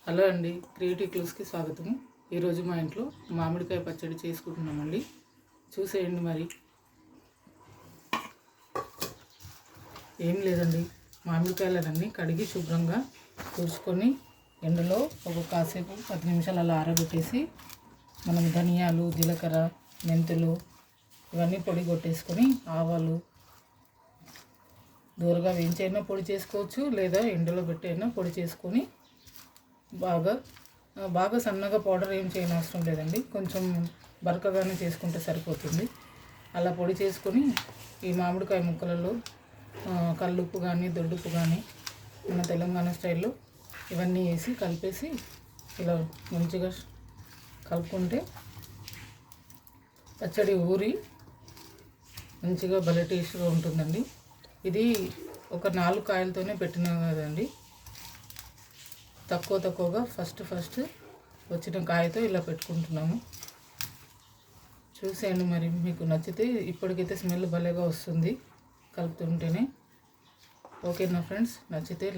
Hello అండి, creative క్లూస్కి స్వాగతం. ఈరోజు మా ఇంట్లో మామిడికాయ పచ్చడి చేసుకుంటున్నామండి. చూసేయండి. మరి ఏం లేదండి, మామిడికాయలన్నీ కడిగి శుభ్రంగా తుడుచుకొని ఎండలో ఒక కాసేపు 10 నిమిషాలు అలా ఆరబెట్టేసి మనం ధనియాలు, జీలకర్ర, మెంతులు ఇవన్నీ పొడి కొట్టేసుకొని ఆవాలు దూరగా వేయించైనా పొడి చేసుకోవచ్చు, లేదా ఎండలో పెట్టైనా పొడి చేసుకొని బాగా సన్నగా పౌడర్ ఏం చేయనవసరం లేదండి. కొంచెం బరకగానే చేసుకుంటే సరిపోతుంది. అలా పొడి చేసుకొని ఈ మామిడికాయ ముక్కలలో కల్లుప్పు కానీ దొడ్డుప్పు కానీ మన తెలంగాణ స్టైల్లో ఇవన్నీ వేసి కలిపేసి ఇలా మంచిగా కలుపుకుంటే పచ్చడి ఊరి మంచిగా భలే టేస్ట్గా ఉంటుందండి. ఇది ఒక 4 కాయలతోనే పెట్టినా కదండి. తక్కువగా ఫస్ట్ వచ్చిన కాయతో ఇలా పెట్టుకుంటున్నాము. చూసేయండి. మరి మీకు నచ్చితే ఇప్పటికైతే స్మెల్ భలేగా వస్తుంది కలుపుతుంటేనే. ఓకేనా ఫ్రెండ్స్? నచ్చితే